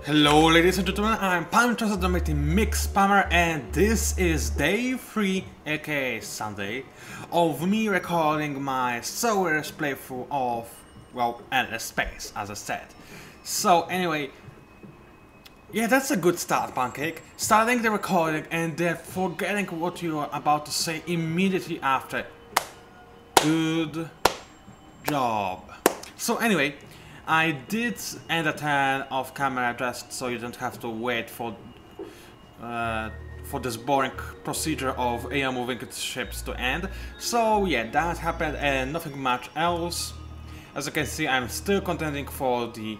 Hello ladies and gentlemen, I'm PANCZASU, the mighty mix spammer, and this is day 3, aka Sunday, of me recording my Sowers playthrough of, well, Endless Space, as I said. So anyway, yeah, that's a good start, Pancake. Starting the recording and then forgetting what you are about to say immediately after. Good job. So anyway, I did end a turn off camera just so you don't have to wait for this boring procedure of AI moving its ships to end. So yeah, that happened and nothing much else. As you can see, I'm still contending for the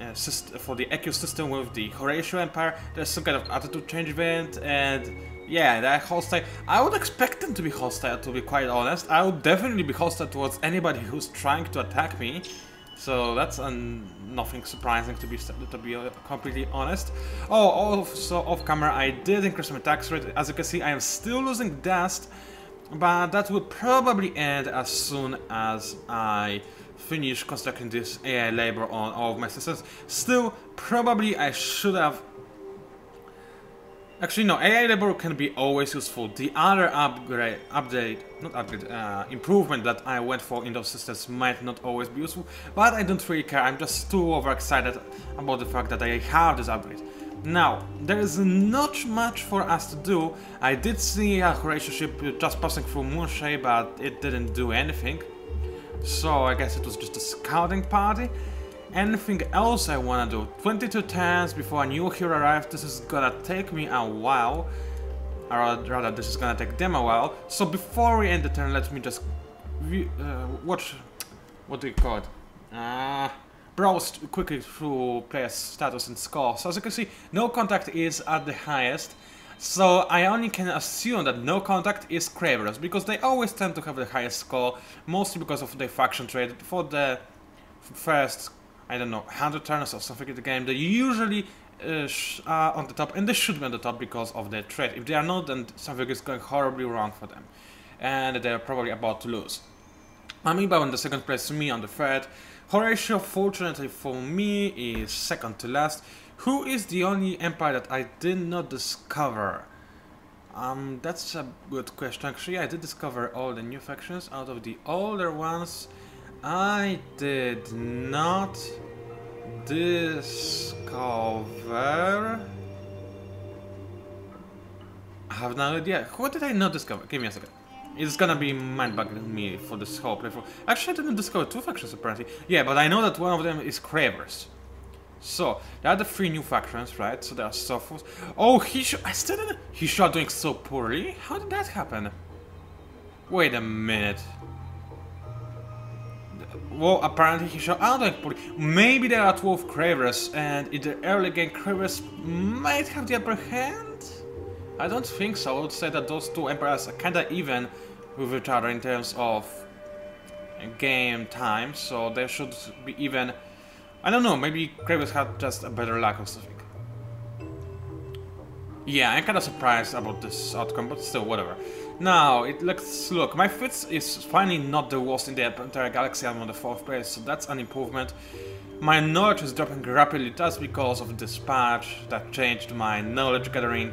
ecosystem with the Horatio Empire. There's some kind of attitude change event, and yeah, they're hostile. I would expect them to be hostile, to be quite honest. I would definitely be hostile towards anybody who's trying to attack me. So that's nothing surprising, to be completely honest. Oh, also off camera, I did increase my tax rate. As you can see, I am still losing dust, but that will probably end as soon as I finish constructing this AI labor on all of my systems. Still, probably I should have... Actually, no, AI labor can be always useful. The other improvement that I went for in those systems might not always be useful, but I don't really care. I'm just too overexcited about the fact that I have this upgrade. Now, there is not much for us to do. I did see a Horatio ship just passing through Moonshay, but it didn't do anything. So I guess it was just a scouting party. Anything else I wanna do? 22 turns before a new hero arrives. This is gonna take me a while. Or rather, this is gonna take them a while. So before we end the turn, let me just watch... What do you call it? Browse quickly through players' status and score. So as you can see, no contact is at the highest. So I only can assume that no contact is Craverous, because they always tend to have the highest score, mostly because of their faction trade. For the first, I don't know, 100 turns or something in the game, they usually are on the top, and they should be on the top because of their trade. If they are not, then something is going horribly wrong for them, and they're probably about to lose. Amoeba on the second place, me on the third. Horatio, fortunately for me, is second to last. Who is the only empire that I did not discover? That's a good question. Actually, I did discover all the new factions. Out of the older ones, I did not discover... I have no idea. What did I not discover? Give me a second. It's gonna be mind-boggling me for this whole playthrough. Actually, I didn't discover two factions apparently. Yeah, but I know that one of them is Cravers. So, there are the 3 new factions, right? So there are Sowers. Oh, I still didn't... He's doing so poorly? How did that happen? Wait a minute. Well, apparently he's doing poorly. Maybe there are 12 Cravers, and in the early game, Cravers might have the upper hand? I don't think so. I would say that those two emperors are kinda even with each other in terms of game time, so they should be even. I don't know, maybe Cravers had just a better luck or something. Yeah, I'm kinda surprised about this outcome, but still, whatever. Now, look, my fleet is finally not the worst in the entire galaxy. I'm on the 4th place, so that's an improvement. My knowledge is dropping rapidly, that's because of this patch that changed my knowledge gathering.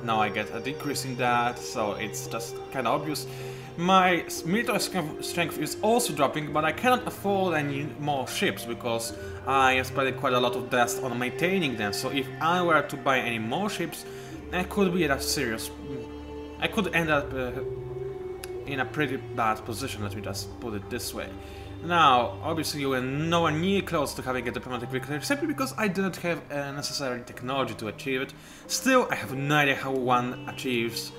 Now I get a decrease in that, so it's just kinda obvious. My military strength is also dropping, but I cannot afford any more ships because I am spending quite a lot of dust on maintaining them. So if I were to buy any more ships, I could be in a serious... I could end up in a pretty bad position, let me just put it this way. Now, obviously we're nowhere near close to having a diplomatic victory, simply because I didn't have necessary technology to achieve it. Still, I have no idea how one achieves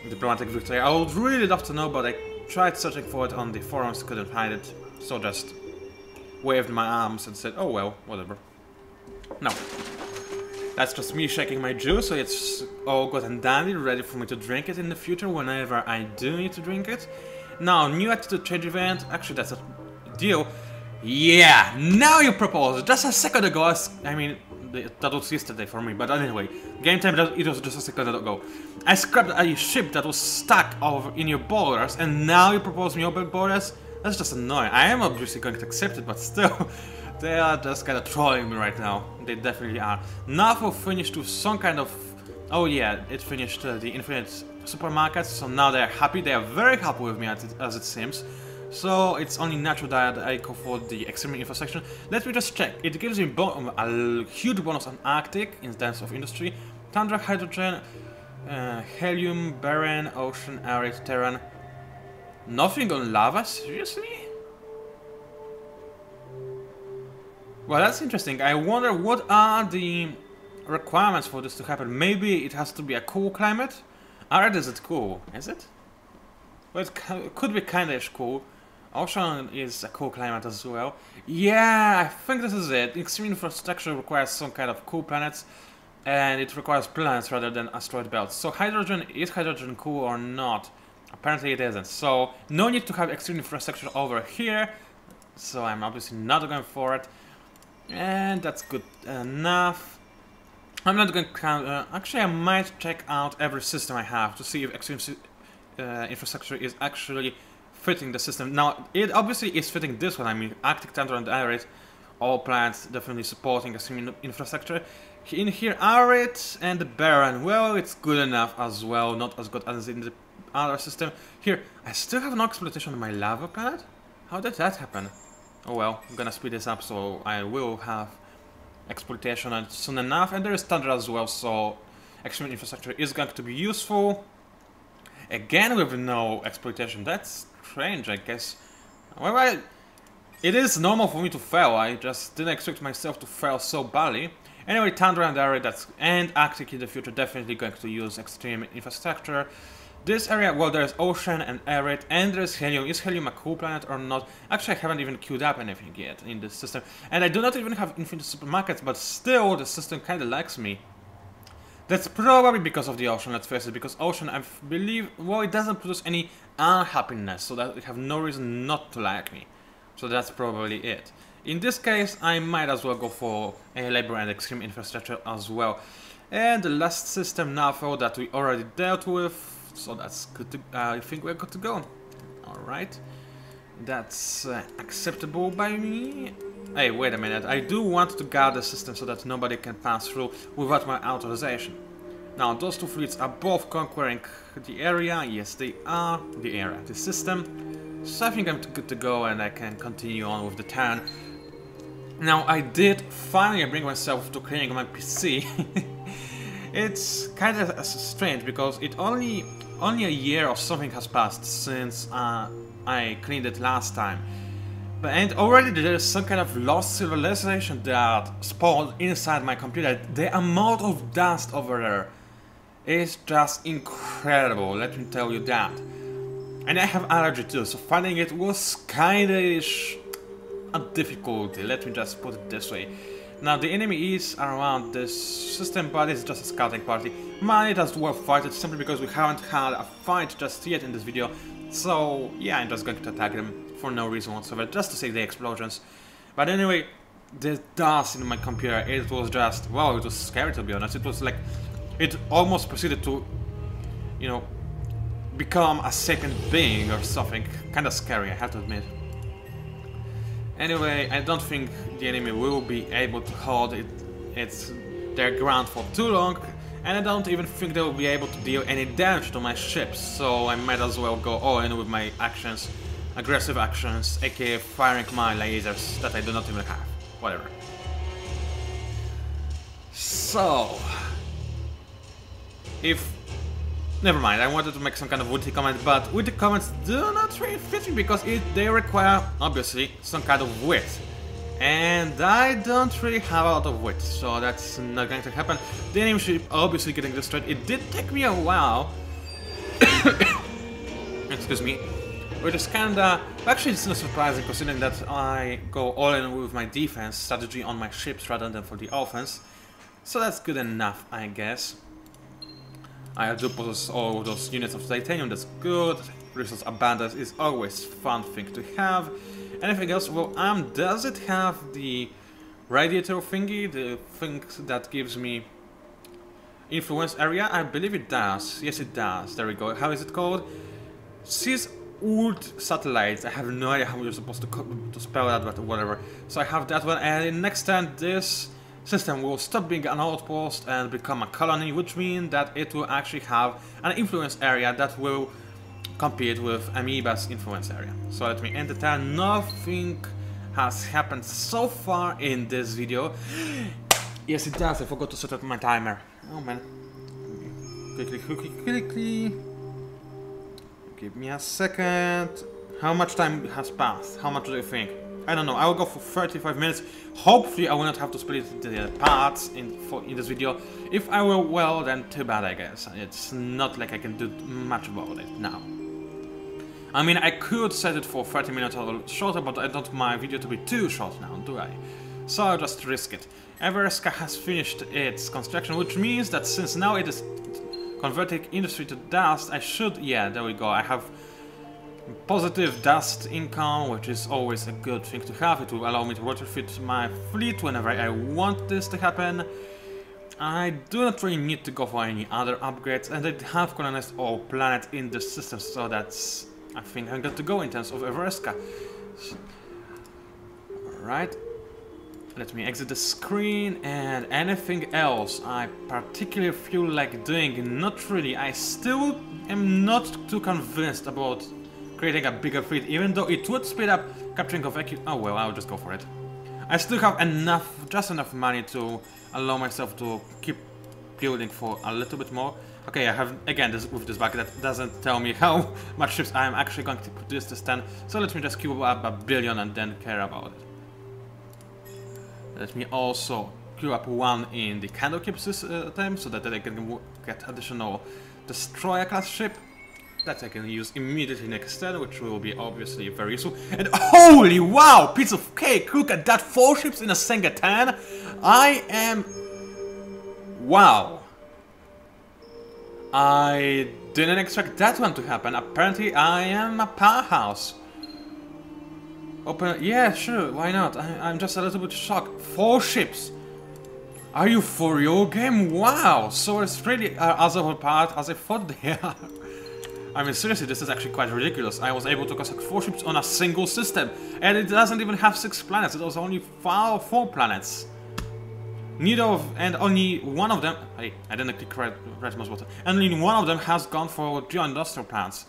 diplomatic victory. I would really love to know, but I tried searching for it on the forums, couldn't find it, so just waved my arms and said, oh well, whatever. No. That's just me shaking my juice, so it's all good and dandy, ready for me to drink it in the future whenever I do need to drink it. Now, new attitude change event, actually that's a deal. Yeah, now you propose. Just a second ago, I mean, that was yesterday for me, but anyway, game time, it was just a second ago. I scrapped a ship that was stuck over in your borders, and now you propose me open borders? That's just annoying. I am obviously going to accept it, but still, They are just kind of trolling me right now. They definitely are. NAFO finished to some kind of... Oh yeah, it finished the Infinite Supermarkets, so now they're happy. They are very happy with me as it seems. So it's only natural that I go for the Extreme Infrastructure. Let me just check. It gives me a huge bonus on Arctic in terms of industry. Tundra, hydrogen, helium, barren, ocean, arid, terrain. Nothing on lava? Seriously? Well, that's interesting. I wonder what are the requirements for this to happen. Maybe it has to be a cool climate? Arid isn't cool, is it? Well, it could be kinda-ish cool. Ocean is a cool climate as well. Yeah, I think this is it. Extreme infrastructure requires some kind of cool planets, and it requires planets rather than asteroid belts. So hydrogen, is hydrogen cool or not? Apparently it isn't. So no need to have extreme infrastructure over here. So I'm obviously not going for it. And that's good enough. I'm not going to count. Actually, I might check out every system I have to see if extreme infrastructure is actually fitting the system. Now, it obviously is fitting this one. I mean, Arctic, Tundra, and Arid, all planets definitely supporting extreme infrastructure. In here, Arid and the Barren. Well, it's good enough as well. Not as good as in the other system. Here, I still have no exploitation on my lava planet. How did that happen? Oh well, I'm gonna speed this up, so I will have exploitation soon enough. And there is Tundra as well, so extreme infrastructure is going to be useful. Again with no exploitation. That's strange, I guess. Well, it is normal for me to fail. I just didn't expect myself to fail so badly. Anyway, Tundra and Arid and Arctic in the future definitely going to use extreme infrastructure. This area, well, there's ocean and arid, and there's helium. Is helium a cool planet or not? Actually, I haven't even queued up anything yet in this system. And I do not even have infinite supermarkets, but still, the system kinda likes me. That's probably because of the ocean, let's face it, because ocean, I believe, well, it doesn't produce any unhappiness, so that they have no reason not to like me. So that's probably it. In this case, I might as well go for a labor and extreme infrastructure as well. And the last system, NAFO, that we already dealt with. So that's good to, I think we're good to go. Alright. That's acceptable by me. Hey, wait a minute. I do want to guard the system so that nobody can pass through without my authorization. Now, those two fleets are both conquering the area. Yes, they are. The area, the system. So I think I'm good to go and I can continue on with the turn. Now, I did finally bring myself to cleaning my PC. It's kind of strange because it only a year or something has passed since I cleaned it last time. And already there is some kind of lost civilization that spawned inside my computer. The amount of dust over there is just incredible, let me tell you that. And I have allergy too, so finding it was kinda a difficulty, let me just put it this way. Now the enemy is around this system, but it's just a scouting party. Might as well fight it simply because we haven't had a fight just yet in this video. So yeah, I'm just going to attack them for no reason whatsoever, just to save the explosions. But anyway, the dust in my computer, it was just, wow, it was scary to be honest. It was like, it almost proceeded to, you know, become a second being or something. Kinda scary, I have to admit. Anyway, I don't think the enemy will be able to hold their ground for too long, and I don't even think they will be able to deal any damage to my ships, so I might as well go all in with my actions, aggressive actions, aka firing my lasers that I do not even have. Whatever. So, never mind, I wanted to make some kind of witty comment, but witty comments do not really fit me because they require, obviously, some kind of wit. And I don't really have a lot of wit, so that's not going to happen. The enemy ship obviously getting destroyed. It did take me a while. Excuse me. Which is kinda... Actually, it's not surprising considering that I go all in with my defense strategy on my ships rather than for the offense. So that's good enough, I guess. I do possess all those units of titanium, that's good. Resource abundance is always a fun thing to have. Anything else? Well, does it have the radiator thingy? The thing that gives me influence area? I believe it does. Yes, it does. There we go. How is it called? ult satellites. I have no idea how you're supposed to spell that, but whatever. So I have that one, and in next turn this system will stop being an outpost and become a colony, which means that it will actually have an influence area that will compete with Amoeba's influence area. So let me end the turn. Nothing has happened so far in this video. Yes, it does. I forgot to set up my timer. Oh man. Quickly. Give me a second. How much time has passed? How much do you think? I don't know. I will go for 35 minutes. Hopefully, I will not have to split it into the parts in this video. If I will, well, then too bad, I guess. It's not like I can do much about it now. I mean, I could set it for 30 minutes or shorter, but I don't want my video to be too short now, do I? So I'll just risk it. Everska has finished its construction, which means that since now it is converting industry to dust, I should... Yeah, there we go. I have positive dust income, which is always a good thing to have. It will allow me to retrofit my fleet whenever I want this to happen. I do not really need to go for any other upgrades, and I have colonized all planets in the system, so that's... I think I'm good to go in terms of Everska. Alright. Let me exit the screen, and anything else I particularly feel like doing? Not really. I still am not too convinced about creating a bigger fleet, even though it would speed up capturing of equipment. Oh well, I'll just go for it. I still have just enough money to allow myself to keep building for a little bit more. Okay, I have, again, with this bug that doesn't tell me how much ships I'm actually going to produce this turn, so let me just queue up a billion and then care about it. Let me also queue up one in the Candlekeep system, so that I can get additional Destroyer class ship that I can use immediately next turn, which will be obviously very useful. And holy wow, piece of cake! Look at that, 4 ships in a single turn! I am... Wow! I didn't expect that one to happen. Apparently I am a powerhouse. Open... Yeah, sure, why not? I'm just a little bit shocked. 4 ships! Are you for real, game? Wow! So it's really as overpowered as I thought they are. I mean, seriously, this is actually quite ridiculous. I was able to construct 4 ships on a single system, and it doesn't even have 6 planets. It was only 4 planets. Neither of, and only one of them. Hey, I didn't click right mouse button. Only one of them has gone for geoindustrial plants.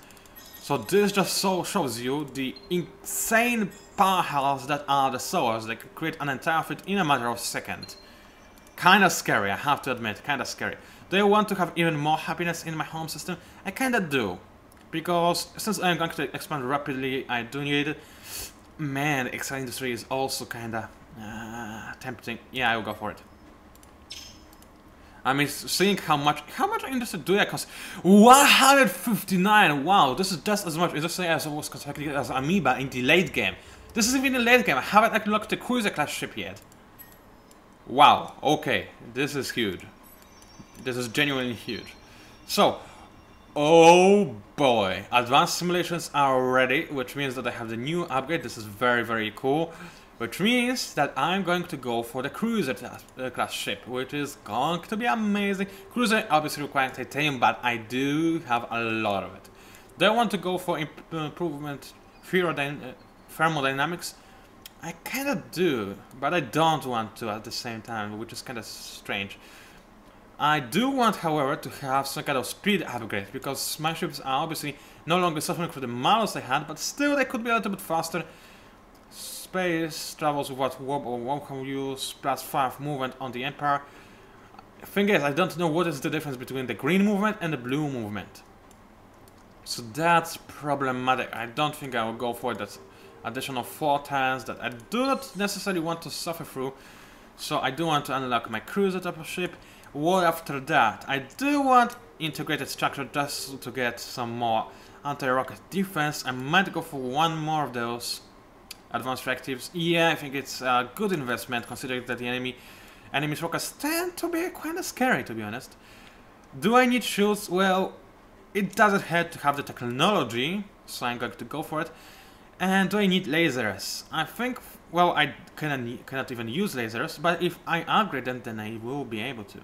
So this just shows you the insane powerhouse that are the Sowers. They can create an entire fleet in a matter of seconds. Kinda scary, I have to admit, kinda scary. Do I want to have even more happiness in my home system? I kinda do. Because since I'm going to expand rapidly, I do need it. Man, extra industry is also kinda tempting. Yeah, I will go for it. I mean, seeing how much industry do I cost? 159! Wow, this is just as much industry as I was constructing as Amoeba in the late game. This is even in the late game. I haven't actually looked at the cruiser class ship yet. Wow, okay, this is huge. This is genuinely huge. So, oh boy, advanced simulations are ready, which means that I have the new upgrade. This is very, very cool. Which means that I'm going to go for the cruiser class ship, which is going to be amazing. Cruiser obviously requires titanium, but I do have a lot of it. Do I want to go for improvement thermodynamics? I kinda do, but I don't want to at the same time, which is kinda strange. I do want, however, to have some kind of speed upgrade, because my ships are obviously no longer suffering from the models they had, but still they could be a little bit faster. Space travels without warp or wormhole use, +5 movement on the Empire. Thing is, I don't know what is the difference between the green movement and the blue movement. So that's problematic. I don't think I will go for that additional 4 turns that I do not necessarily want to suffer through. So I do want to unlock my cruiser type of ship. What after that? I do want integrated structure just to get some more anti-rocket defense. I might go for one more of those advanced reactives. Yeah, I think it's a good investment considering that the enemy's rockets tend to be kinda scary, to be honest. Do I need shields? Well, it doesn't have to have the technology, so I'm going to go for it. And do I need lasers? I think, well, I cannot even use lasers, but if I upgrade them, then I will be able to.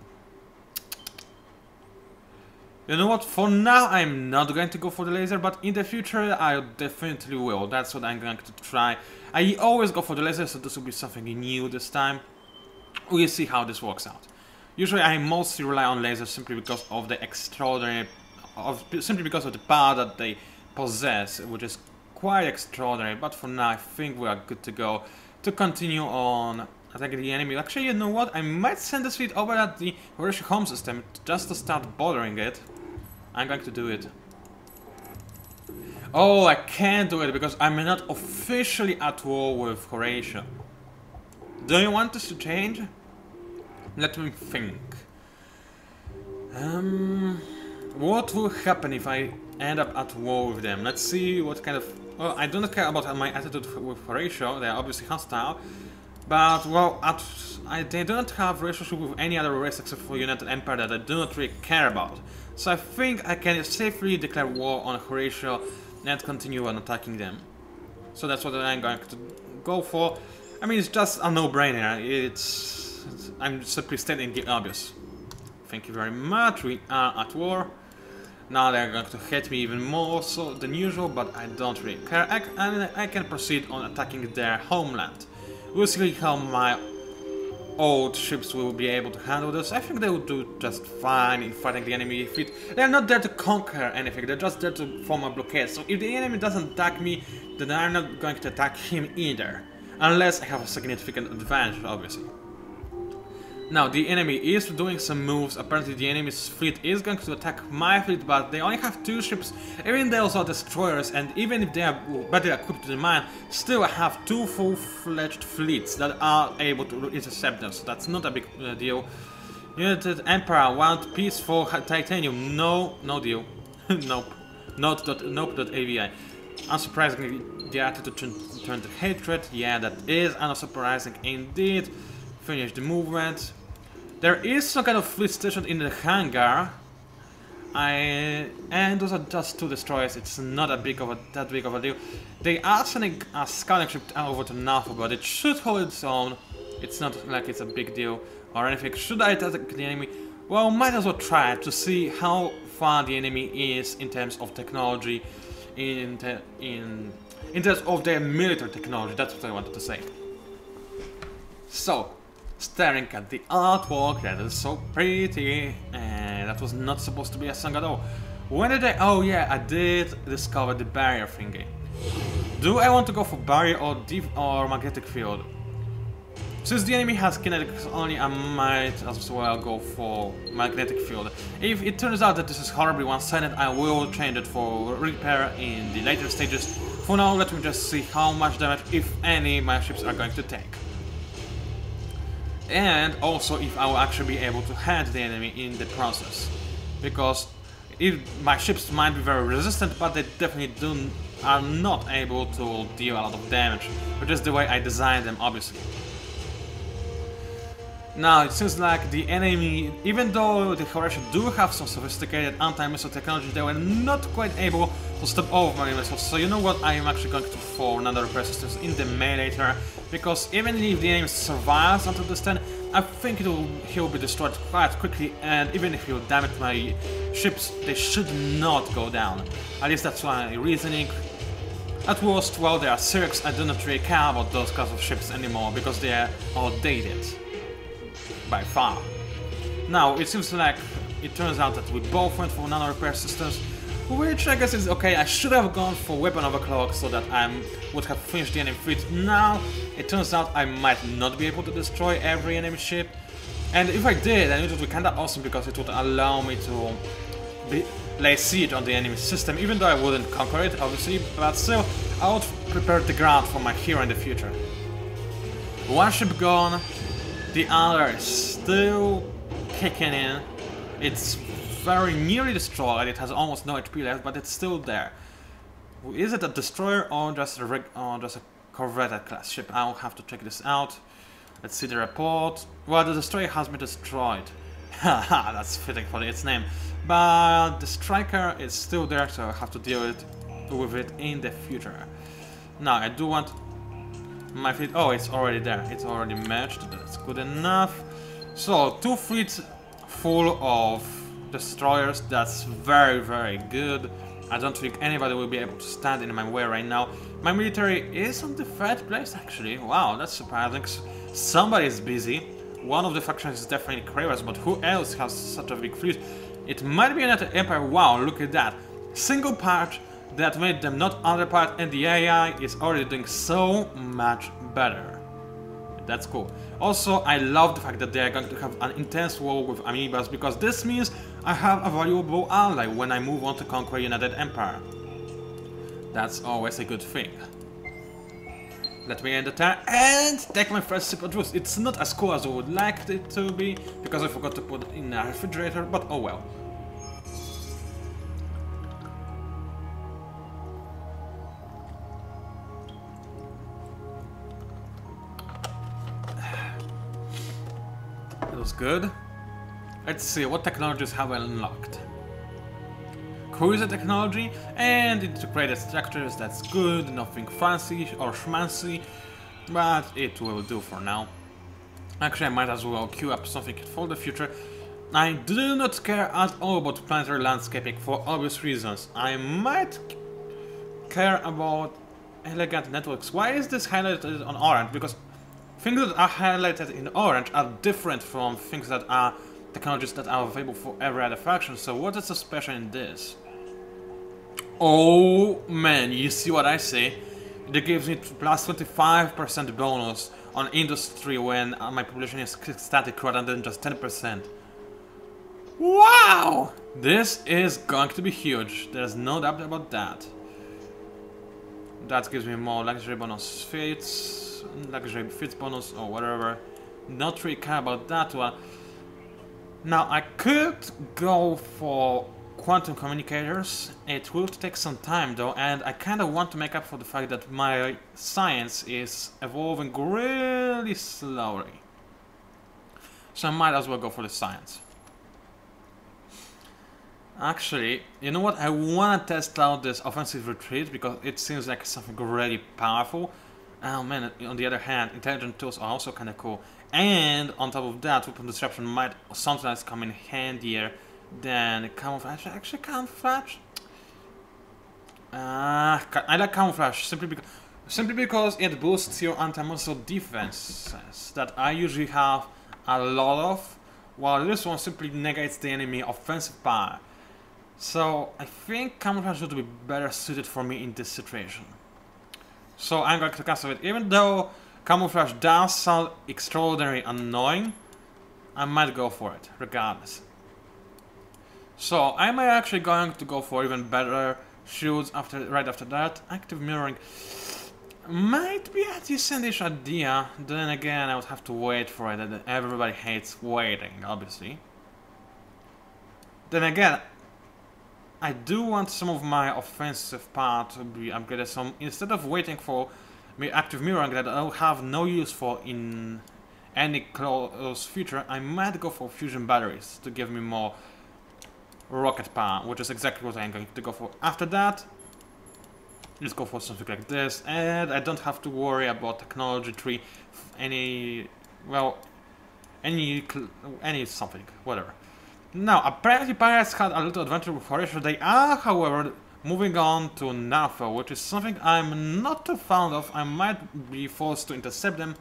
You know what, for now I'm not going to go for the laser, but in the future I definitely will. That's what I'm going to try. I always go for the laser, so this will be something new this time. We'll see how this works out. Usually I mostly rely on lasers simply because of the extraordinary... simply because of the power that they possess, which is quite extraordinary, but for now I think we are good to go to continue on attacking the enemy. Actually, you know what? I might send this fleet over at the Horatio home system just to start bothering it. I'm going to do it. Oh, I can't do it because I'm not officially at war with Horatio. Do you want this to change? Let me think. What will happen if I end up at war with them? Let's see what kind of... Well, I do not care about my attitude with Horatio. They are obviously hostile. But, well, they do not have relationship with any other race except for United Empire that I do not really care about. So I think I can safely declare war on Horatio and continue on attacking them. So that's what I'm going to go for. I mean, it's just a no-brainer. I'm simply stating the obvious. Thank you very much. We are at war. Now they're going to hit me even more so than usual, but I don't really care. I can proceed on attacking their homeland. We'll see how my old ships will be able to handle this. I think they will do just fine in fighting the enemy fleet. They're not there to conquer anything, they're just there to form a blockade. So if the enemy doesn't attack me, then I'm not going to attack him either. Unless I have a significant advantage, obviously. Now, the enemy is doing some moves. Apparently the enemy's fleet is going to attack my fleet, but they only have 2 ships. Even those are destroyers, and even if they are better equipped than mine, still I have 2 full-fledged fleets that are able to intercept them, so that's not a big deal. United Empire want peace for titanium. No, no deal. Nope. Nope.avi. Unsurprisingly, the attitude turned to hatred. Yeah, that is unsurprising indeed. Finish the movement. There is some kind of fleet station in the hangar. And those are just 2 destroyers. It's not that big of a deal. They are sending a scouting ship over to Nafu, but it should hold its own. It's not like it's a big deal or anything. Should I attack the enemy? Well, might as well try it to see how far the enemy is in terms of technology, in terms of their military technology. That's what I wanted to say. So, staring at the artwork, that is so pretty, and that was not supposed to be a song at all. When did I... Oh yeah, I did discover the barrier thingy. Do I want to go for barrier or deep or magnetic field? Since the enemy has kinetics only, I might as well go for magnetic field. If it turns out that this is horribly one-sided, I will change it for repair in the later stages. For now, let me just see how much damage, if any, my ships are going to take. And also if I will actually be able to hit the enemy in the process. Because my ships might be very resistant, but they definitely are not able to deal a lot of damage. Which is the way I designed them, obviously. Now, it seems like the enemy, even though the Horatio do have some sophisticated anti-missile technology, they were not quite able to stop all of my missiles. So you know what, I am actually going to for another repair systems in the melee later, because even if the enemy survives until this turn, I think he'll be destroyed quite quickly, and even if he'll damage my ships, they should not go down. At least that's my reasoning. At worst, well, they are Cirques, I do not really care about those kinds of ships anymore, because they are outdated. By far. Now, it seems like it turns out that we both went for nano repair systems, which I guess is okay. I should have gone for weapon overclock so that I would have finished the enemy fleet. Now, it turns out I might not be able to destroy every enemy ship, and if I did, then it would be kinda awesome because it would allow me to lay siege on the enemy system, even though I wouldn't conquer it, obviously, but still, I would prepare the ground for my hero in the future. One ship gone. The other is still kicking in. It's very nearly destroyed. It has almost no HP left, but it's still there. Is it a destroyer or just a corvette class ship? I'll have to check this out. Let's see the report. Well, the destroyer has been destroyed. Haha, that's fitting for its name. But the striker is still there, so I'll have to deal with it in the future. Now, I do want my fleet. Oh, it's already there. It's already matched. That's good enough. So, 2 fleets full of destroyers. That's very, very good. I don't think anybody will be able to stand in my way right now. My military is on the 3rd place, actually. Wow, that's surprising. Somebody is busy. One of the factions is definitely Kravas, but who else has such a big fleet? It might be another Empire. Wow, look at that. Single part that made them not underpart, and the AI is already doing so much better. That's cool. Also, I love the fact that they are going to have an intense war with amoebas, because this means I have a valuable ally when I move on to conquer United Empire. That's always a good thing. Let me end the turn and take my first sip of juice. It's not as cool as I would like it to be, because I forgot to put it in a refrigerator, but oh well. That was good. Let's see, what technologies have I unlocked? Cruiser technology and integrated structures, that's good, nothing fancy or schmancy, but it will do for now. Actually, I might as well queue up something for the future. I do not care at all about planetary landscaping for obvious reasons. I might care about elegant networks. Why is this highlighted on orange? Because things that are highlighted in orange are different from things that are technologies that are available for every other faction, so what is so special in this? Oh man, you see what I say? It gives me plus 25% bonus on industry when my population is static rather than just 10%. Wow! This is going to be huge, there's no doubt about that. That gives me more luxury bonus feats, luxury feats bonus or whatever. Not really care about that one. Now I could go for quantum communicators. It will take some time though, and I kind of want to make up for the fact that my science is evolving really slowly. So I might as well go for the science. Actually, you know what? I want to test out this offensive retreat because it seems like something really powerful. Oh man, on the other hand, intelligent tools are also kind of cool. And on top of that, weapon disruption might sometimes come in handier than camouflage. Actually, camouflage? I like camouflage simply because it boosts your anti-missile defenses that I usually have a lot of, while this one simply negates the enemy offensive power. So I think camouflage would be better suited for me in this situation. So I'm going to cancel it, even though camouflage does sound extraordinarily annoying. I might go for it, regardless. So I'm actually going to go for even better shields right after that. Active mirroring might be a decent-ish idea. Then again, I would have to wait for it, and everybody hates waiting, obviously. Then again, I do want some of my offensive part to be upgraded, so instead of waiting for active mirroring that I'll have no use for in any close future, I might go for fusion batteries to give me more rocket power, which is exactly what I'm going to go for. After that, let's go for something like this, and I don't have to worry about technology tree, any something, whatever. Now, apparently pirates had a little adventure with Horatio. They are, however, moving on to Narfo, which is something I'm not too fond of. I might be forced to intercept them.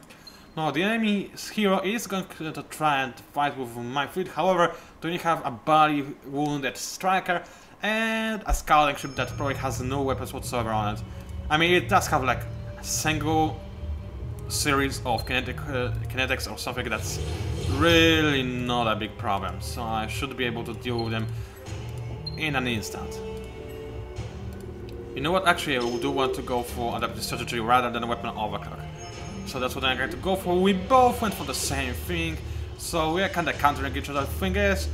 Now, the enemy's hero is going to try and fight with my fleet. However, they only have a badly wounded striker and a scouting ship that probably has no weapons whatsoever on it. I mean, it does have like a single series of kinetics or something that's really not a big problem, so I should be able to deal with them in an instant. You know what, actually I do want to go for adaptive strategy rather than a weapon overclock. So that's what I'm going to go for. We both went for the same thing, so we are kind of countering each other. The thing is,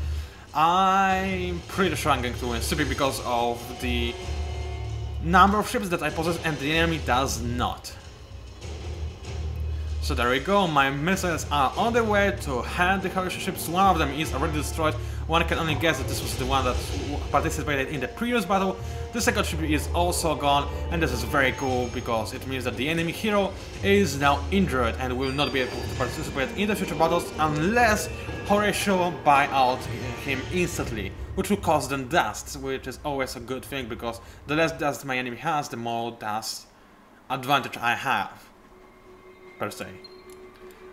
I'm pretty sure I'm going to win simply because of the number of ships that I possess and the enemy does not. So there we go, my missiles are on their way to hand the Horatio ships. One of them is already destroyed. One can only guess that this was the one that participated in the previous battle. The second ship is also gone, and this is very cool because it means that the enemy hero is now injured and will not be able to participate in the future battles unless Horatio buy out him instantly. which will cause them dust, which is always a good thing, because the less dust my enemy has, the more dust advantage I have, per se.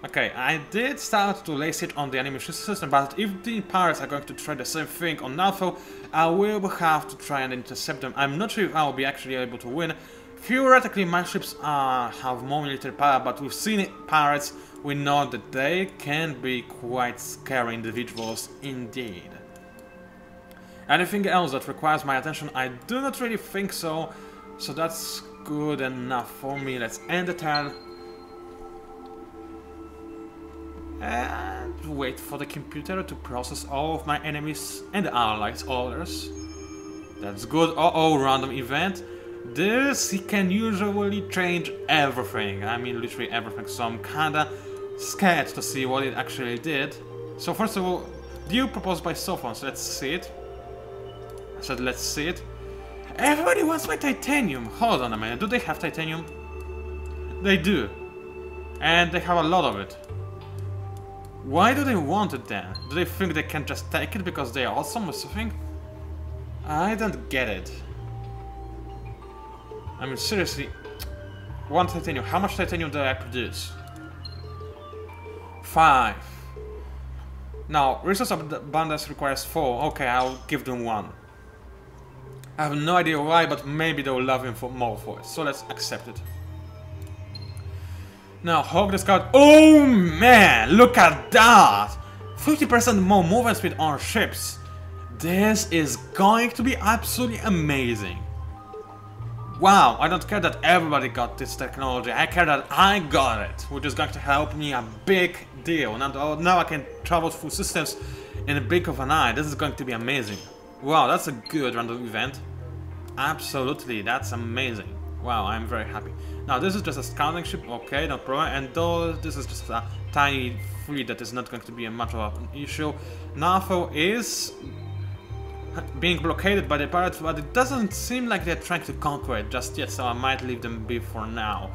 Okay, I did start to lay siege on the enemy system, but if the pirates are going to try the same thing on NATO, I will have to try and intercept them. I'm not sure if I will be actually able to win. Theoretically, my ships have more military power, but we've seen pirates, we know that they can be quite scary individuals indeed. Anything else that requires my attention? I do not really think so, so that's good enough for me. Let's end the turn. And wait for the computer to process all of my enemies and allies' orders. That's good. Uh-oh, random event. This can usually change everything. I mean, literally everything. So I'm kinda scared to see what it actually did. So first of all, deal proposed by Sowers. Let's see it. I said let's see it. Everybody wants my titanium. Hold on a minute. Do they have titanium? They do. And they have a lot of it. Why do they want it then? Do they think they can just take it because they are awesome or something? I don't get it. I mean, seriously. 1 titanium. How much titanium do I produce? 5. Now, resource abundance requires 4. Okay, I'll give them 1. I have no idea why, but maybe they'll love him more for it. So let's accept it. Now, Hawk the Scout. Oh man, look at that! 50% more movement speed on ships. This is going to be absolutely amazing. Wow, I don't care that everybody got this technology. I care that I got it, which is going to help me a big deal. Now I can travel through systems in a blink of an eye. This is going to be amazing. Wow, that's a good random event. Absolutely, that's amazing. Wow, I'm very happy. Now, this is just a scouting ship, okay, no problem. And though this is just a tiny fleet that is not going to be much of an issue. NATO is being blockaded by the pirates, but it doesn't seem like they're trying to conquer it just yet, so I might leave them be for now.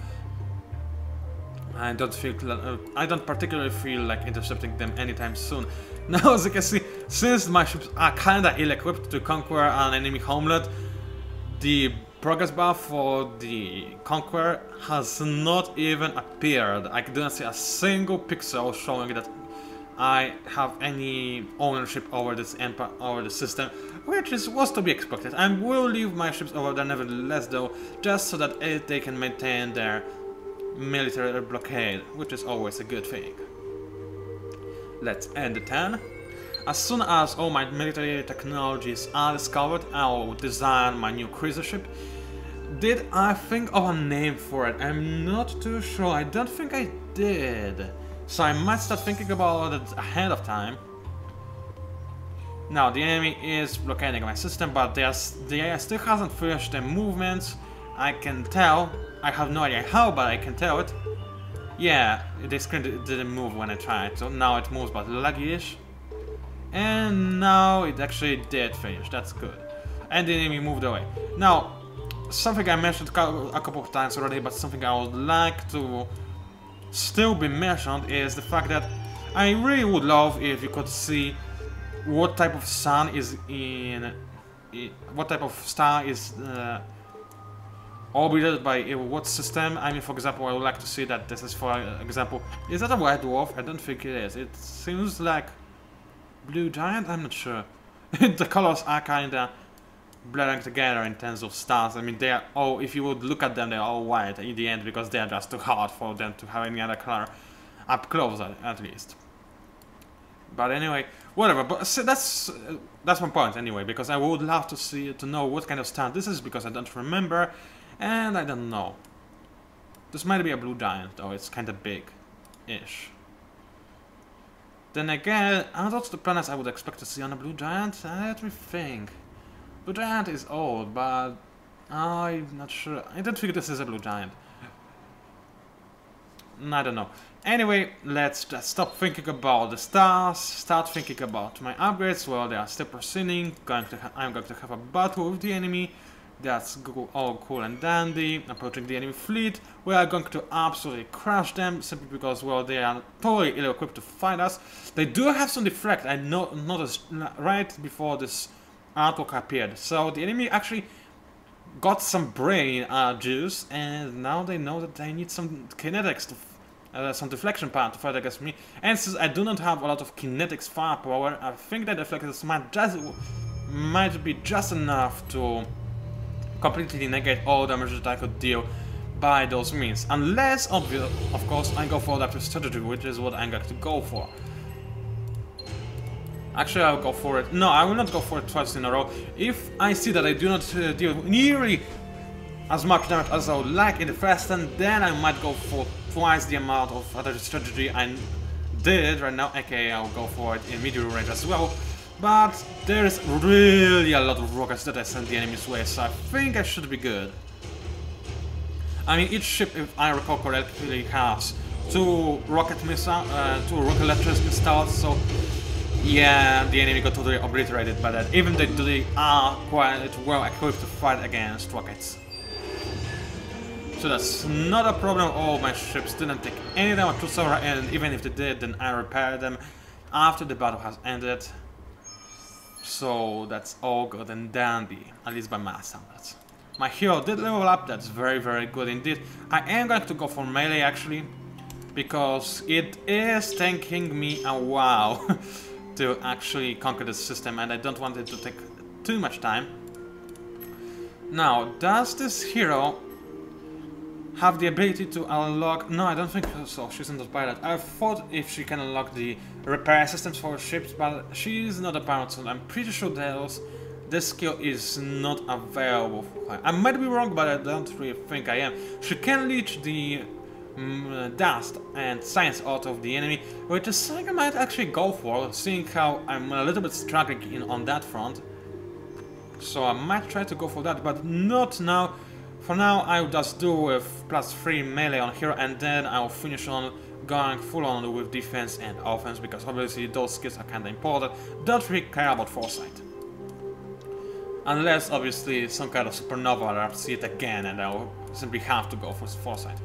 I don't particularly feel like intercepting them anytime soon. Now, as you can see, since my ships are kinda ill-equipped to conquer an enemy homeland, the progress bar for the Conqueror has not even appeared. I do not see a single pixel showing that I have any ownership over this empire, over the system, which was to be expected. I will leave my ships over there nevertheless though, just so that they can maintain their military blockade, which is always a good thing. Let's end the turn. As soon as all my military technologies are discovered, I'll design my new cruiser ship. Did I think of a name for it? I'm not too sure. I don't think I did. So I might start thinking about it ahead of time. Now, the enemy is blockading my system, but the AI still hasn't finished their movements. I can tell. I have no idea how, but I can tell it. Yeah, the screen didn't move when I tried, so now it moves, but laggy-ish. And now it actually did finish. That's good. And the enemy moved away. Now, something I mentioned a couple of times already, but something I would like to still be mentioned is the fact that I really would love if you could see what type of sun is what type of star is orbited by what system. I mean, for example, I would like to see that this is, for example, is that a white dwarf? I don't think it is. It seems like blue giant. I'm not sure. The colors are kinda blurring together in terms of stars. I mean, they are all, if you would look at them, they're all white in the end because they are just too hard for them to have any other color up close, at least. But anyway, whatever. But so that's my point anyway, because I would love to know what kind of star this is, because I don't remember and I don't know. This might be a blue giant though. It's kind of big-ish. Then again, out of the planets I would expect to see on a blue giant, let me think. Blue giant is old, but I'm not sure. I don't think this is a blue giant. I don't know. Anyway, let's just stop thinking about the stars, start thinking about my upgrades. Well, they are still proceeding. I'm going to have a battle with the enemy. That's all cool and dandy. Approaching the enemy fleet, we are going to absolutely crush them simply because, well, they are totally ill-equipped to fight us. They do have some deflect, I noticed right before this artwork appeared. So the enemy actually got some brain juice, and now they know that they need some kinetics to some deflection power to fight against me. And since I do not have a lot of kinetics firepower, I think that deflectors might be just enough to completely negate all damage that I could deal by those means. Unless, of course, I go for adaptive strategy, which is what I'm going to go for. Actually, I'll go for it. No, I will not go for it twice in a row. If I see that I do not deal nearly as much damage as I would like in the first turn, then I might go for twice the amount of adaptive strategy I did right now. Okay, I'll go for it in medium range as well. But there's really a lot of rockets that I send the enemy's way, so I think I should be good. I mean, each ship, if I recall correctly, has two rocket launchers installed, so yeah, the enemy got totally obliterated by that, even though they are quite well equipped to fight against rockets. So that's not a problem. All my ships didn't take any damage whatsoever, and even if they did, then I repaired them after the battle has ended. So that's all good and dandy, at least by my standards. My hero did level up, that's very, very good indeed. I am going to go for melee actually, because it is taking me a while to actually conquer this system, and I don't want it to take too much time. Now, does this hero have the ability to unlock... No, I don't think so, she's not a pilot. I thought if she can unlock the repair systems for ships, but she is not a pilot, so I'm pretty sure this skill is not available for her. I might be wrong, but I don't really think I am. She can leech the dust and science out of the enemy, which is something I might actually go for, seeing how I'm a little bit struggling on that front. So I might try to go for that, but not now. For now, I'll just do with +3 melee on hero, and then I'll finish on going full on with defense and offense, because obviously those skills are kinda important. Don't really care about foresight. Unless, obviously, some kind of supernova, I'll see it again, and I'll simply have to go for foresight.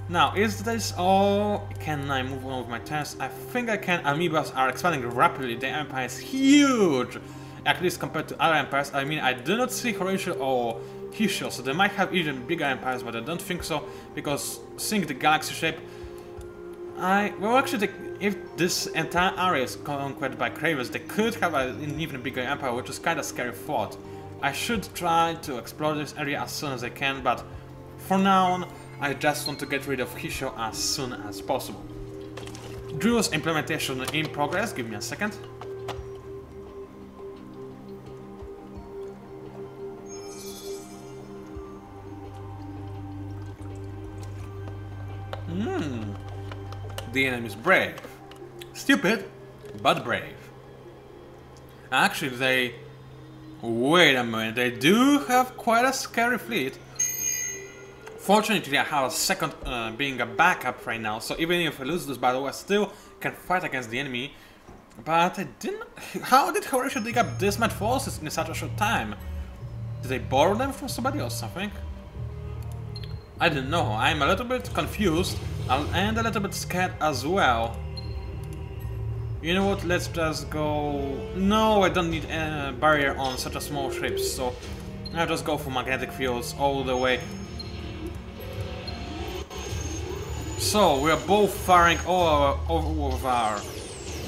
Now, is this all? Can I move on with my turns? I think I can. Amoebas are expanding rapidly. The empire is huge, at least compared to other empires. I mean, I do not see Horatio or Hishio, so they might have even bigger empires, but I don't think so, because seeing the galaxy shape, well, actually, if this entire area is conquered by Cravers, they could have an even bigger empire, which is kind of scary thought. I should try to explore this area as soon as I can, but for now, I just want to get rid of Hishio as soon as possible. Drew's implementation in progress, give me a second. The enemy is brave. Stupid, but brave. Actually, wait a minute, they do have quite a scary fleet. Fortunately, I have a second being a backup right now, so even if I lose this battle, I still can fight against the enemy. But I didn't... How did Horatio dig up this much forces in such a short time? Did they borrow them from somebody or something? I don't know, I'm a little bit confused and a little bit scared as well. You know what, let's just go... No, I don't need a barrier on such a small ship, so I'll just go for magnetic fields all the way. So, we are both firing all of our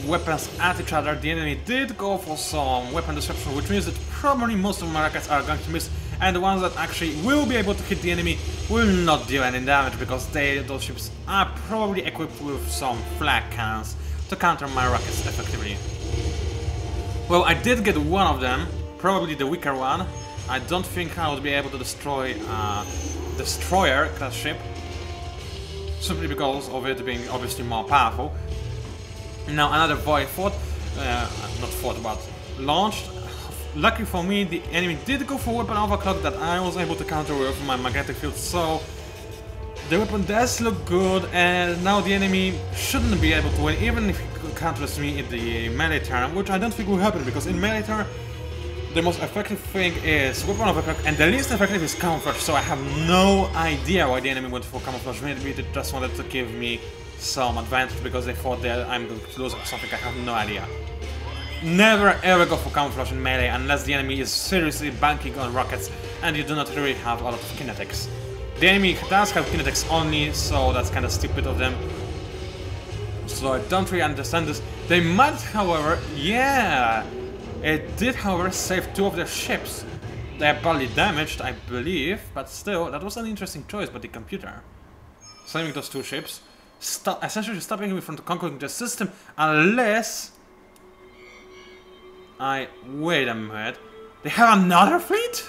weapons at each other. The enemy did go for some weapon disruption, which means that probably most of my rockets are going to miss, and the ones that actually will be able to hit the enemy will not deal any damage, because those ships are probably equipped with some flak cannons to counter my rockets effectively. Well, I did get one of them, probably the weaker one. I don't think I would be able to destroy a destroyer class ship, simply because of it being obviously more powerful. Now another void launched. Lucky for me, the enemy did go for weapon overclock that I was able to counter with my magnetic field, so the weapon does look good, and now the enemy shouldn't be able to win, even if he counters me in the melee turn, which I don't think will happen, because in melee turn the most effective thing is weapon of attack, and the least effective is camouflage, so I have no idea why the enemy went for camouflage. Maybe they just wanted to give me some advantage because they thought that I'm going to lose or something. I have no idea. Never ever go for camouflage in melee unless the enemy is seriously banking on rockets and you do not really have a lot of kinetics. The enemy does have kinetics only, so that's kind of stupid of them. So I don't really understand this. They might, however, yeah, it did, however, save 2 of their ships. They are badly damaged, I believe, but still, that was an interesting choice by the computer. Saving those 2 ships, essentially stopping me from conquering the system, unless... wait a minute. They have another fleet?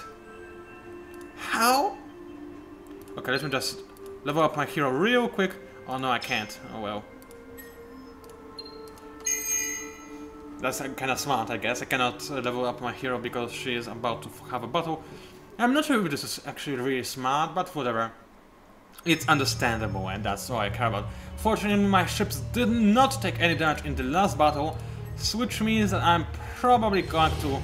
How? Okay, let me just level up my hero real quick. Oh no, I can't. Oh well. That's kind of smart, I guess. I cannot level up my hero because she is about to have a battle. I'm not sure if this is actually really smart, but whatever. It's understandable, and that's all I care about. Fortunately, my ships did not take any damage in the last battle, which means that I'm probably going to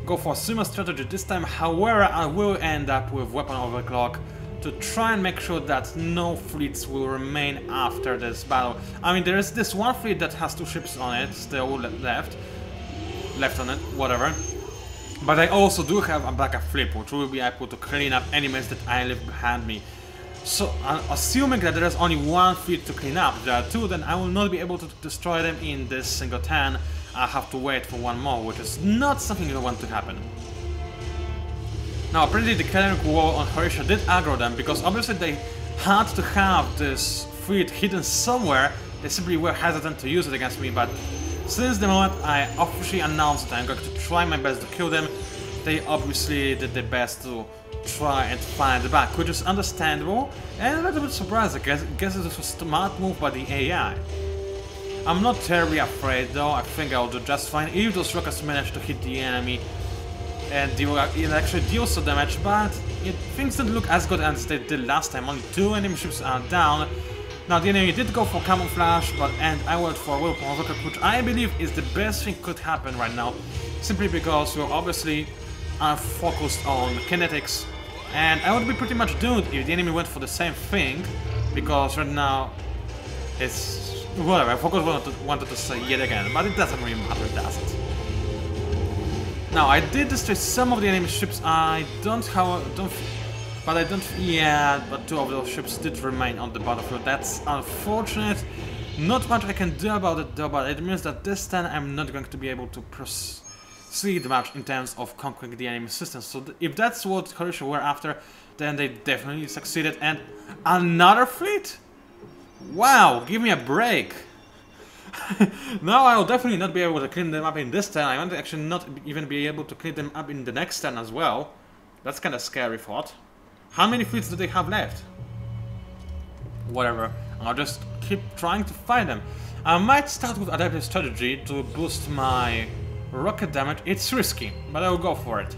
go for a similar strategy this time. However, I will end up with weapon overclock to try and make sure that no fleets will remain after this battle. I mean, there is this one fleet that has 2 ships on it, still left on it, whatever. But I also do have a backup fleet, which will be able to clean up enemies that I leave behind me. So, assuming that there is only 1 fleet to clean up, if there are 2, then I will not be able to destroy them in this single turn. I have to wait for 1 more, which is not something I want to happen. Now, apparently the cleric wall on Horatio did aggro them, because obviously they had to have this fleet hidden somewhere. They simply were hesitant to use it against me, but since the moment I officially announced that I'm going to try my best to kill them, they obviously did their best to try and find the back, which is understandable and a little bit surprised. I guess this was a smart move by the AI. I'm not terribly afraid though. I think I'll do just fine if those rockets manage to hit the enemy and it actually deals some damage, but things didn't look as good as they did last time. Only 2 enemy ships are down. Now the enemy did go for camouflage, and I went for weapon overclock, which I believe is the best thing could happen right now, simply because we're obviously focused on kinetics, and I would be pretty much doomed if the enemy went for the same thing, because right now it's whatever. I wanted to say yet again, but it doesn't really matter, does it? Now I did destroy some of the enemy ships. But 2 of those ships did remain on the battlefield. That's unfortunate. Not much I can do about it though, but it means that this time I'm not going to be able to proceed much in terms of conquering the enemy systems. So if that's what Horatio were after, then they definitely succeeded. And another fleet? Wow, give me a break. Now I'll definitely not be able to clean them up in this turn. I might actually not even be able to clean them up in the next turn as well. That's kind of scary thought. How many fleets do they have left? Whatever, I'll just keep trying to find them. I might start with adaptive strategy to boost my rocket damage. It's risky, but I will go for it.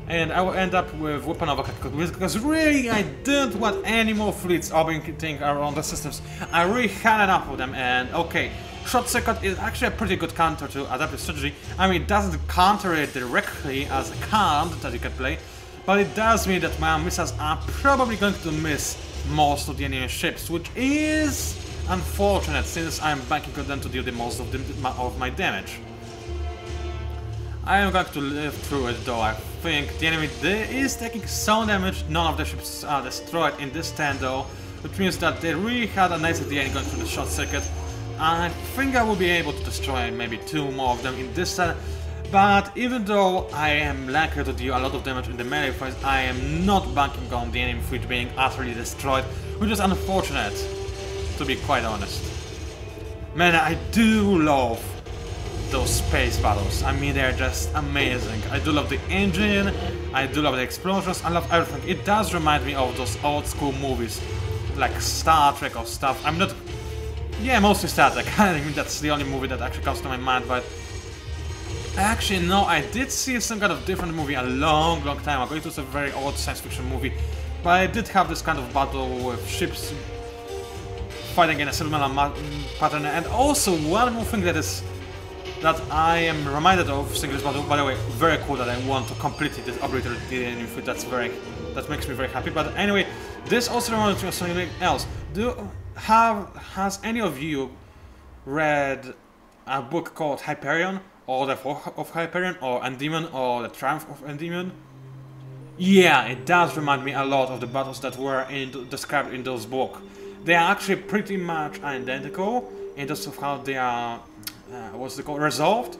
And I will end up with weapon overclock, because really I didn't want any more fleets orbiting around the systems. I really had enough of them, and okay, short circuit is actually a pretty good counter to adaptive strategy. I mean, it doesn't counter it directly as a card that you can play, but it does mean that my missiles are probably going to miss most of the enemy ships, which is unfortunate since I'm banking on them to deal the most of my damage. I am going to live through it though. I think the enemy is taking some damage. None of the ships are destroyed in this stand though, which means that they really had a nice idea in going through the short circuit. I think I will be able to destroy maybe 2 more of them in this stand, but even though I am likely to deal a lot of damage in the melee phase, I am not banking on the enemy fleet being utterly destroyed, which is unfortunate, to be quite honest. Man, I do love those space battles. I mean, they're just amazing. I do love the engine, I do love the explosions, I love everything. It does remind me of those old school movies, like Star Trek or stuff. I'm not... Yeah, mostly Star Trek. I mean, that's the only movie that actually comes to my mind, but... Actually, no, I did see some kind of different movie a long time ago. It was a very old science fiction movie, but I did have this kind of battle with ships fighting in a similar pattern. And also, one more thing that is that I am reminded of seeing this battle. By the way, very cool that I want to complete this obliterate the enemy fleet. That makes me very happy. But anyway, this also reminds me of something else. Has any of you read a book called Hyperion, or the Fall of Hyperion, or Endymion, or the Triumph of Endymion? Yeah, it does remind me a lot of the battles that were described in those books. They are actually pretty much identical in terms of how they are, what's it called, resolved.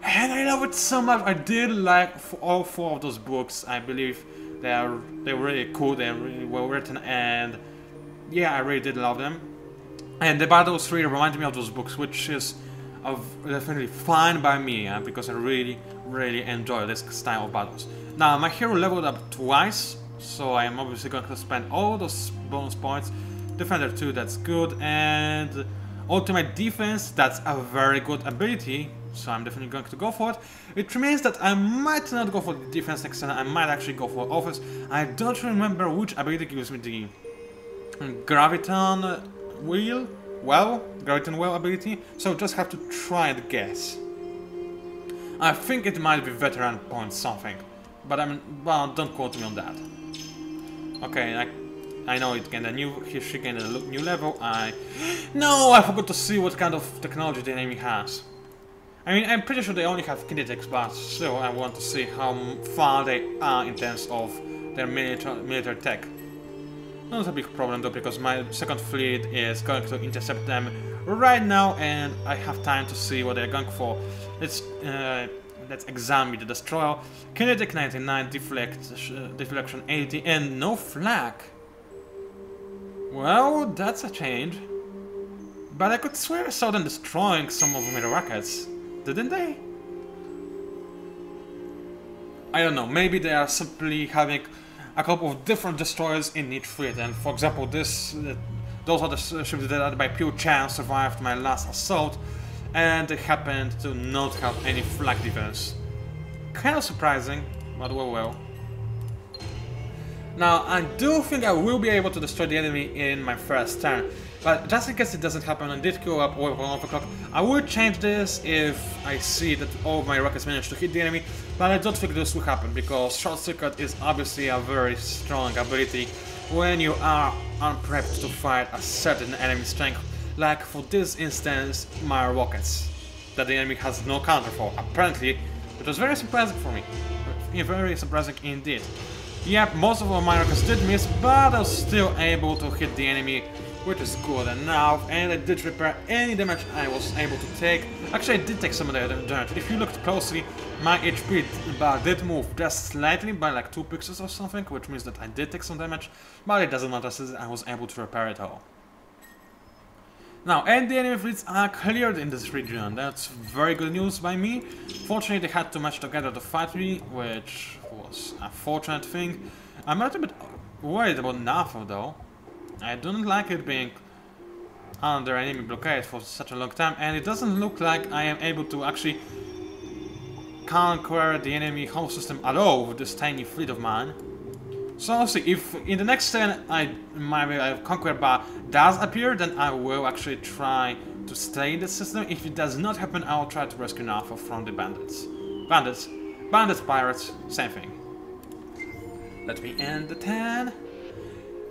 And I love it so much. I did like all 4 of those books. I believe they're really cool. They're really well written, and yeah, I really did love them. And the battles really remind me of those books, which is definitely fine by me, because I really enjoy this style of battles. Now, my hero leveled up twice, so I am obviously going to spend all those bonus points. Defender 2, that's good, and ultimate defense, that's a very good ability, so I'm definitely going to go for it. It remains that I might not go for the defense next turn, I might actually go for offense. I don't remember which ability gives me the Graviton Wheel? Graviton Well ability, so just have to try and guess. I think it might be Veteran Point something, but well, don't quote me on that. Okay, I know it gained she gained a new level. No, I forgot to see what kind of technology the enemy has. I mean, I'm pretty sure they only have kinetics, but still I want to see how far they are in terms of their military tech. Not a big problem though, because my second fleet is going to intercept them right now, and I have time to see what they're going for. Let's examine the destroyer. Kinetic 99, deflection 80, and no flak. Well, that's a change. But I could swear I saw them destroying some of my rockets, didn't they? I don't know, maybe they are simply having a couple of different destroyers in each fleet, and for example, those are the ships that by pure chance survived my last assault, and they happened to not have any flak defense. Kind of surprising, but well. Now, I do think I will be able to destroy the enemy in my first turn, but just in case it doesn't happen and did go up over 1 o'clock, I would change this if I see that all of my rockets manage to hit the enemy, but I don't think this will happen, because Short Circuit is obviously a very strong ability when you are unprepped to fight a certain enemy strength, like for this instance, my rockets, that the enemy has no counter for, apparently, which was very surprising for me, very surprising indeed. Yep, most of my rockets did miss, but I was still able to hit the enemy, which is good enough, and I did repair any damage I was able to take. Actually, I did take some of the damage. If you looked closely, my HP bar did move just slightly by like 2 pixels or something, which means that I did take some damage, but it doesn't matter since I was able to repair it all. Now, and the enemy fleets are cleared in this region. That's very good news by me. Fortunately, they had to match together to fight me, which was a fortunate thing. I'm a little bit worried about NAFO though. I don't like it being under enemy blockade for such a long time, and it doesn't look like I am able to actually conquer the enemy home system at all with this tiny fleet of mine. So I'll see, if in the next turn my conquer bar does appear, then I will actually try to stay in the system. If it does not happen, I'll try to rescue NAFO from the bandits. Bandits, pirates, same thing. Let me end the turn.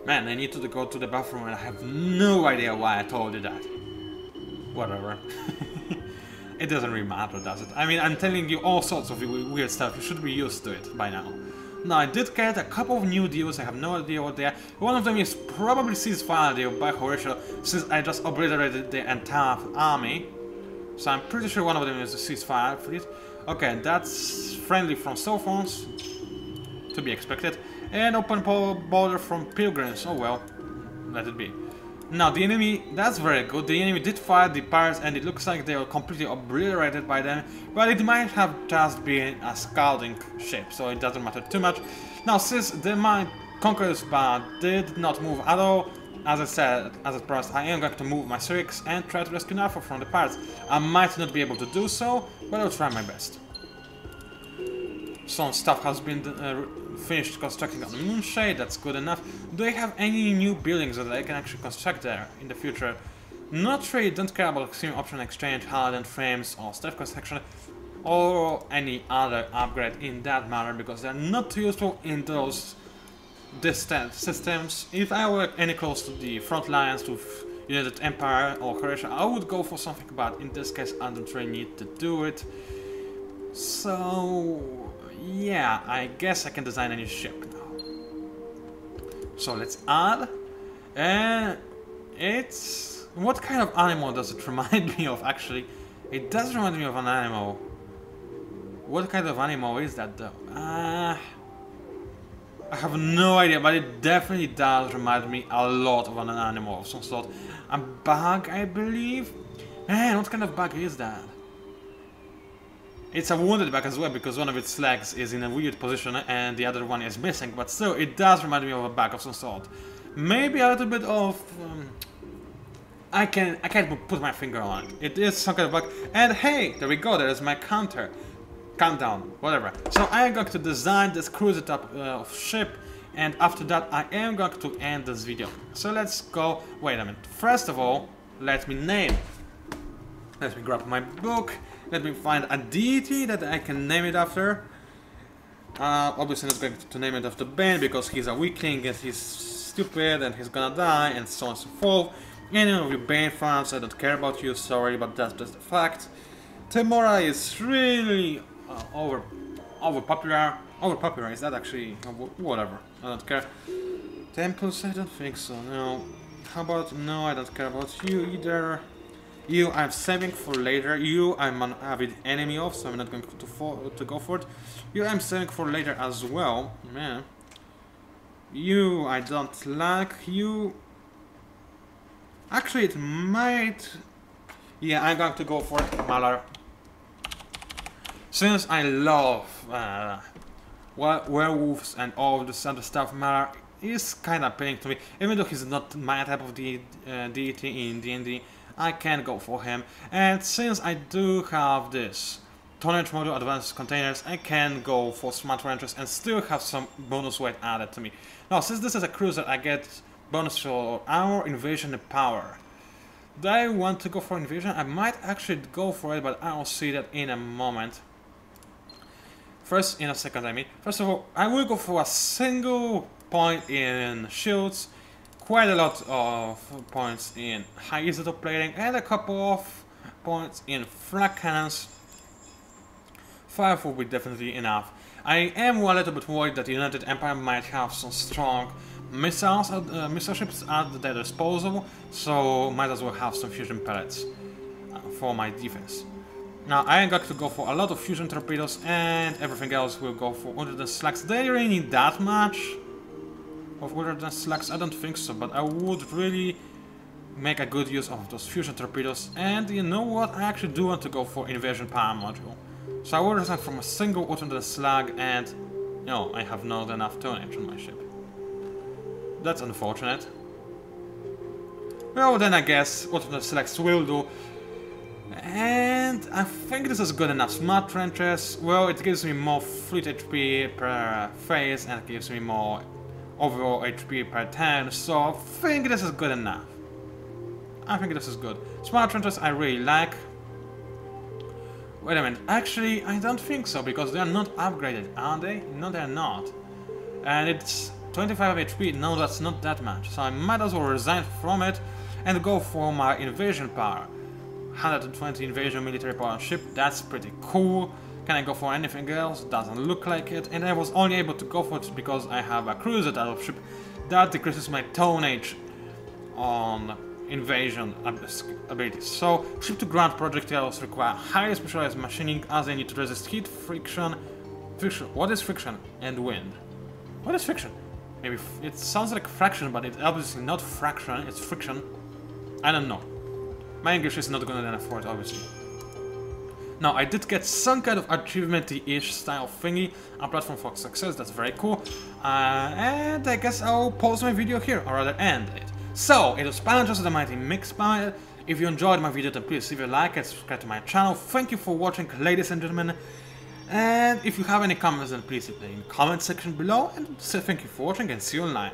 Man, I need to go to the bathroom and I have no idea why I told you that. Whatever. It doesn't really matter, does it? I mean, I'm telling you all sorts of weird stuff, you should be used to it by now. Now, I did get a couple of new deals, I have no idea what they are. One of them is probably ceasefire deal by Horatio, since I just obliterated the entire army. So I'm pretty sure one of them is a ceasefire fleet. Okay, that's friendly from Sowers, to be expected. And open border from Pilgrims, oh well, let it be. Now the enemy, that's very good, the enemy did fight the pirates and it looks like they were completely obliterated by them, but it might have just been a scouting ship, so it doesn't matter too much. Now since my conqueror's bar did not move at all, as I said, as I promised, I am going to move my Syrinx and try to rescue NAFO from the pirates. I might not be able to do so, but I'll try my best. Some stuff has been finished constructing on the Moonshade, that's good enough. Do I have any new buildings that I can actually construct there in the future? Not really, don't care about extreme option exchange, hardened frames, or step construction, or any other upgrade in that matter, because they're not useful in those distant systems. If I were any close to the front lines, to United Empire or Croatia, I would go for something, but in this case I don't really need to do it. So yeah, I guess I can design a new ship now. So let's add, and it's... What kind of animal does it remind me of, actually? It does remind me of an animal. What kind of animal is that, though? I have no idea, but it definitely does remind me a lot of an animal of some sort. A bug, I believe? Man, what kind of bug is that? It's a wounded bug as well, because one of its legs is in a weird position and the other one is missing, but still, it does remind me of a bug of some sort. Maybe a little bit of... I can't put my finger on it. It is some kind of bug. And hey, there we go, there is my countdown, whatever. So I am going to design this cruiser type of ship, and after that I am going to end this video. So let's go, wait a minute. First of all, let me name. Let me grab my book, let me find a deity that I can name it after. Obviously not going to name it after Ben, because he's a weakling and he's stupid and he's gonna die and so on and so forth. Any of you Bane fans, I don't care about you, sorry, but that's just a fact. Temora is really overpopular, is that actually... whatever, I don't care. Temples, I don't think so, no. How about... no, I don't care about you either. You, I'm saving for later. You, I'm an avid enemy of, so I'm not going to go for it. You, I'm saving for later as well, man. You, I don't like. You... Actually, it might... yeah, I'm going to go for it, Malar. Since I love werewolves and all this other stuff, Malar is kind of appealing to me. Even though he's not my type of deity in D&D, I can go for him. And since I do have this tonnage module advanced containers, I can go for smart ranchers and still have some bonus weight added to me. Now, since this is a cruiser, I get bonus for armor, invasion, and power. Do I want to go for invasion? I might actually go for it, but I'll see that in a moment. First, in a second, I mean. First of all, I will go for a single point in shields, quite a lot of points in high isotope plating, and a couple of points in flak cannons. 5 will be definitely enough. I am a little bit worried that the United Empire might have some strong missile ships at their disposal, so might as well have some fusion pellets for my defense. Now I am going to go for a lot of fusion torpedoes, and everything else will go for Ultra Slugs. Do they really need that much of Ultra Slugs? I don't think so, but I would really make a good use of those fusion torpedoes. And you know what? I actually do want to go for invasion power module. So I will resign from a single Ultra Slug, and no, I have not enough tonnage on my ship. That's unfortunate. Well, then I guess Ultra Slugs will do. And I think this is good enough. Smart trenches, well, it gives me more fleet HP per phase and it gives me more overall HP per turn, so I think this is good enough. I think this is good. Smart trenches I really like. Wait a minute, actually I don't think so, because they are not upgraded, are they? No, they're not. And it's 25 HP, no, that's not that much, so I might as well resign from it and go for my invasion power. 120 invasion military power ship, that's pretty cool. Can I go for anything else? Doesn't look like it. And I was only able to go for it because I have a cruiser type of ship that decreases my tonnage on invasion abilities. So, ship to ground projectiles require highly specialized machining as they need to resist heat, friction. What is friction? And wind. What is friction? Maybe it sounds like fraction, but it's obviously not fraction, it's friction. I don't know. My English is not good enough for it, obviously. Now, I did get some kind of achievement-ish style thingy, a platform for success, that's very cool. And I guess I'll pause my video here, or rather end it. So, it was PANCZASU, the Mighty Mixpile. If you enjoyed my video, then please leave a like and subscribe to my channel. Thank you for watching, ladies and gentlemen. And if you have any comments, then please leave them in the comment section below. And say thank you for watching and see you online.